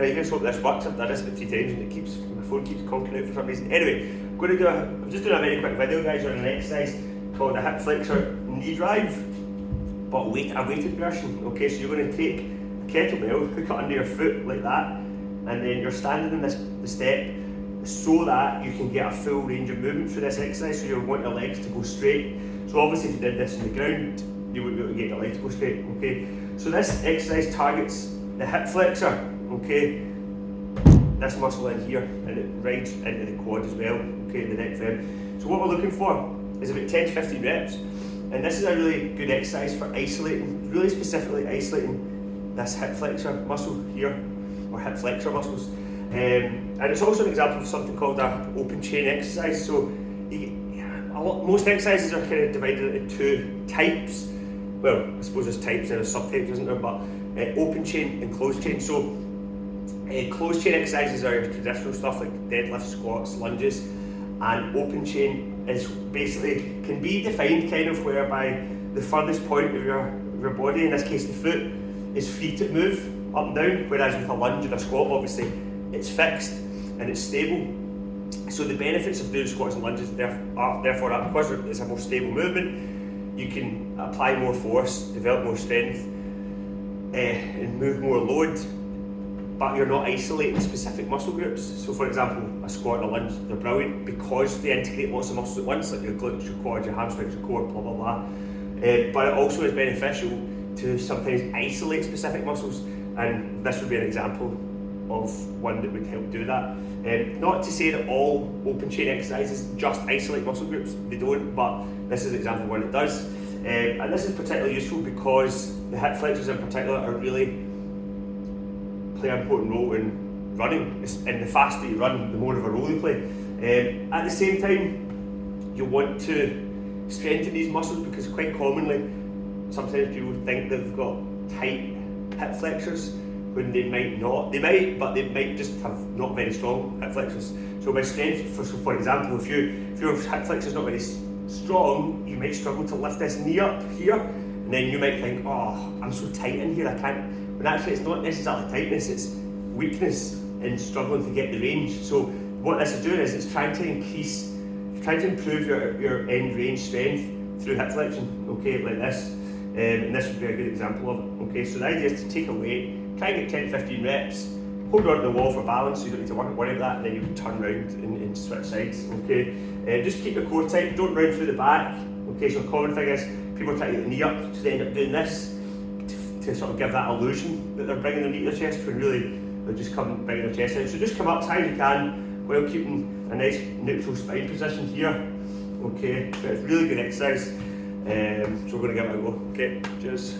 Right, let's hope this works. I've done this about 3 times and my phone keeps conking out for some reason. Anyway, I'm just doing a very quick video, guys, on an exercise called a hip flexor knee drive, but a weighted version. Okay, so you're going to take a kettlebell, hook it under your foot like that, and then you're standing in the step so that you can get a full range of movement through this exercise. So you want your legs to go straight. So obviously if you did this on the ground, you wouldn't be able to get your legs to go straight. Okay, so this exercise targets the hip flexor. Okay, this muscle in here, and it rides into the quad as well. Okay, the neck frame. So what we're looking for is about 10 to 15 reps, and this is a really good exercise for isolating, really specifically isolating this hip flexor muscle here, or hip flexor muscles. And it's also an example of something called an open chain exercise. So most exercises are kind of divided into 2 types. Well, I suppose there's types and there's subtypes, isn't there? But open chain and closed chain. So closed chain exercises are your traditional stuff like deadlifts, squats, lunges, and open chain is basically can be defined kind of whereby the furthest point of your body, in this case the foot, is free to move up and down, whereas with a lunge and a squat, obviously it's fixed and it's stable. So the benefits of doing squats and lunges therefore are because it's a more stable movement, you can apply more force, develop more strength, and move more load, but you're not isolating specific muscle groups. So for example, a squat and a lunge, they're brilliant because they integrate lots of muscles at once, like your glutes, your quads, your hamstrings, your core, blah blah blah. But it also is beneficial to sometimes isolate specific muscles, and this would be an example of one that would help do that. Not to say that all open chain exercises just isolate muscle groups, they don't, but this is an example of one that does. And this is particularly useful because the hip flexors in particular are really play an important role in running, and the faster you run, the more of a role they play. At the same time, you want to strengthen these muscles because quite commonly, sometimes people think they've got tight hip flexors when they might not. They might, but they might just have not very strong hip flexors. So by strength, for example, if your hip flexor is not very strong, you might struggle to lift this knee up here, and then you might think, oh, I'm so tight in here, I can't. But actually it's not necessarily tightness, it's weakness and struggling to get the range. So what this is doing is it's trying to improve your end range strength through hip flexion, okay, like this. And this would be a good example of it. Okay, so the idea is to take a weight, try and get 10 to 15 reps, hold on to the wall for balance so you don't need to worry about that, and then you can turn around and switch sides. Okay, just keep your core tight, don't round through the back. Okay, so a common thing is people try to get the knee up, so they end up doing this to sort of give that illusion that they're bringing their knee to their chest, when really they're just bringing their chest out. So just come up as high as you can while keeping a nice neutral spine position here. Okay, so it's really good exercise. So we're going to give it a go. Okay, cheers.